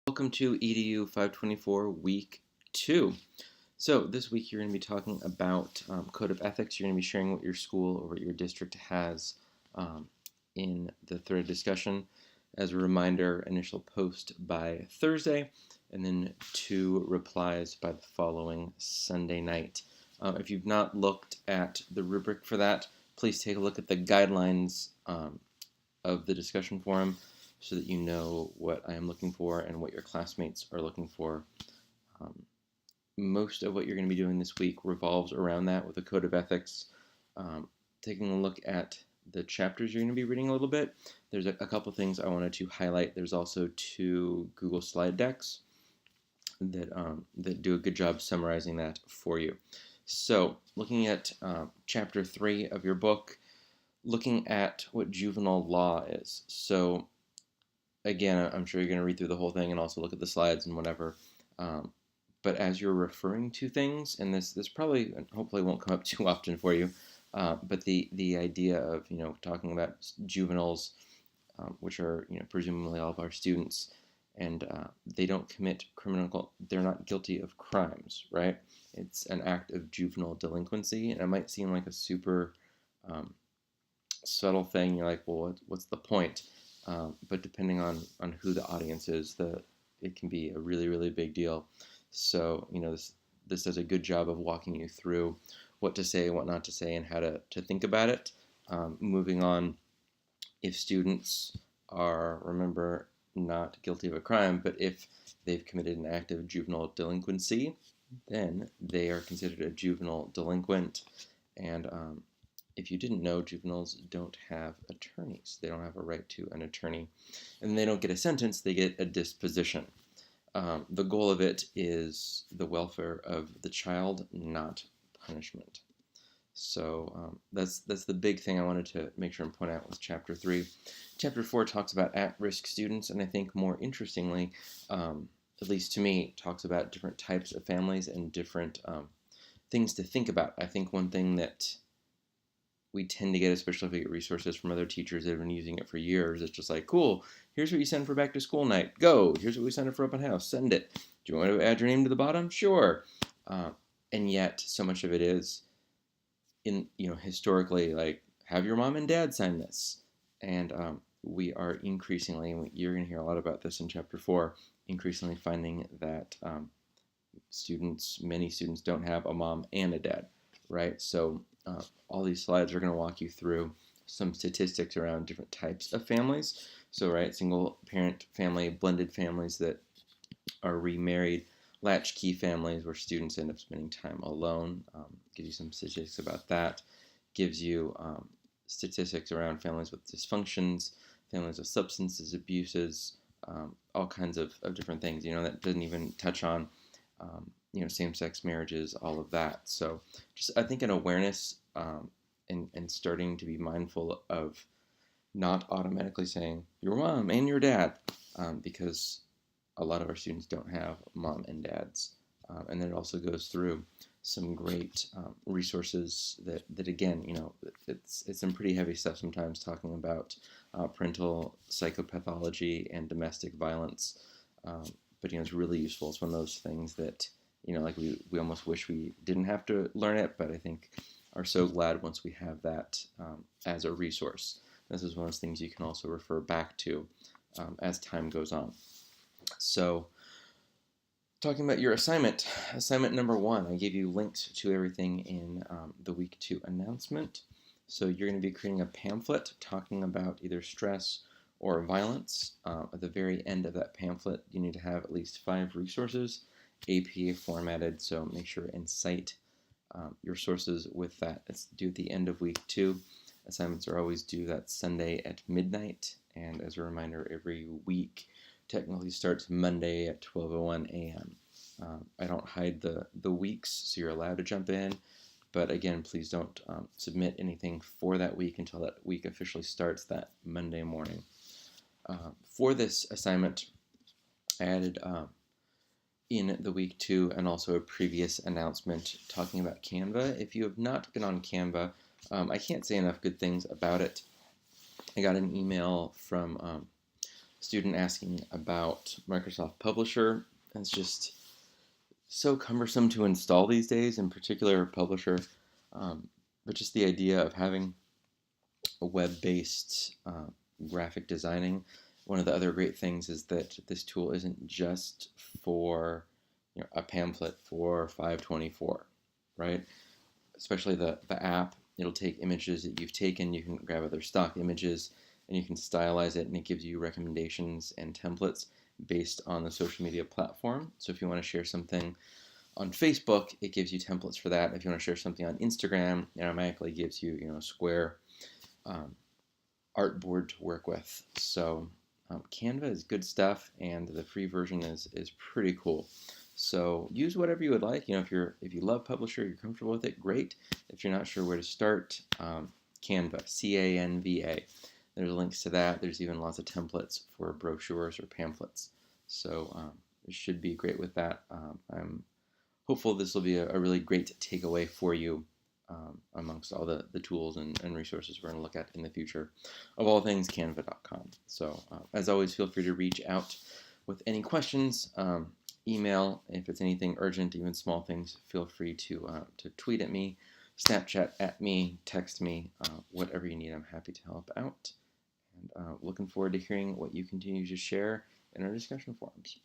Welcome to EDU 524 Week 2. So this week you're going to be talking about Code of Ethics. You're going to be sharing what your school or what your district has in the thread discussion. As a reminder, initial post by Thursday, and then 2 replies by the following Sunday night. If you've not looked at the rubric for that, please take a look at the guidelines of the discussion forum, so that you know what I am looking for and what your classmates are looking for. Most of what you're going to be doing this week revolves around that with the Code of Ethics. Taking a look at the chapters you're going to be reading a little bit, there's a couple things I wanted to highlight. There's also 2 Google slide decks that do a good job summarizing that for you. So looking at chapter 3 of your book, looking at what juvenile law is. So again, I'm sure you're going to read through the whole thing and also look at the slides and whatever. But as you're referring to things, and this probably, hopefully won't come up too often for you, but the idea of, talking about juveniles, which are, presumably all of our students, and they don't commit they're not guilty of crimes, right? It's an act of juvenile delinquency, and it might seem like a super subtle thing. You're like, well, what's the point? But depending on who the audience is, it can be a really, really big deal. So, this does a good job of walking you through what to say, what not to say, and how to think about it. Moving on, if students are, remember, not guilty of a crime, but if they've committed an act of juvenile delinquency, then they are considered a juvenile delinquent. And if you didn't know, juveniles don't have attorneys. They don't have a right to an attorney. And they don't get a sentence, they get a disposition. The goal of it is the welfare of the child, not punishment. So that's the big thing I wanted to make sure and point out with Chapter 3. Chapter 4 talks about at-risk students, and I think more interestingly, at least to me, talks about different types of families and different things to think about. I think one thing that we tend to get, especially if we get resources from other teachers that have been using it for years, it's just like, cool, here's what you send for back to school night. Go. Here's what we send it for open house. Send it. Do you want to add your name to the bottom? Sure. And yet so much of it is historically, like, have your mom and dad sign this. And we are increasingly, and you're going to hear a lot about this in Chapter 4, increasingly finding that many students don't have a mom and a dad, right? So all these slides are going to walk you through some statistics around different types of families. So, right, single parent family, blended families that are remarried, latchkey families where students end up spending time alone. Gives you some statistics about that. Gives you statistics around families with dysfunctions, families with substances abuses, all kinds of different things. That doesn't even touch on same-sex marriages, all of that. So just, I think, an awareness and starting to be mindful of not automatically saying your mom and your dad, because a lot of our students don't have mom and dads. And then it also goes through some great resources that again, it's some pretty heavy stuff sometimes, talking about parental psychopathology and domestic violence. But it's really useful. It's one of those things that like we almost wish we didn't have to learn it, but I think are so glad once we have that as a resource. This is one of those things you can also refer back to as time goes on. So, talking about your assignment number 1, I gave you links to everything in the Week 2 announcement. So you're going to be creating a pamphlet talking about either stress or violence. At the very end of that pamphlet, you need to have at least 5 resources, APA formatted, so make sure and cite your sources with that. It's due at the end of Week 2. Assignments are always due that Sunday at midnight, and as a reminder, every week technically starts Monday at 12:01 a.m. I don't hide the weeks, so you're allowed to jump in, but again, please don't submit anything for that week until that week officially starts that Monday morning. For this assignment, I added in the Week 2 and also a previous announcement talking about Canva. If you have not been on Canva, I can't say enough good things about it. I got an email from student asking about Microsoft Publisher. It's just so cumbersome to install these days, in particular Publisher. But just the idea of having a web-based graphic designing. One of the other great things is that this tool isn't just for a pamphlet for 524, right? Especially the app, it'll take images that you've taken, you can grab other stock images, and you can stylize it, and it gives you recommendations and templates based on the social media platform. So if you want to share something on Facebook, it gives you templates for that. If you want to share something on Instagram, it automatically gives you, a square artboard to work with. So Canva is good stuff, and the free version is pretty cool. So use whatever you would like. If you love Publisher, you're comfortable with it, great. If you're not sure where to start, Canva, Canva. There's links to that. There's even lots of templates for brochures or pamphlets. So it should be great with that. I'm hopeful this will be a really great takeaway for you amongst all the tools and resources we're going to look at in the future. Of all things, canva.com. So as always, feel free to reach out with any questions. Email, if it's anything urgent, even small things, feel free to tweet at me, Snapchat at me, text me, whatever you need. I'm happy to help out. And looking forward to hearing what you continue to share in our discussion forums.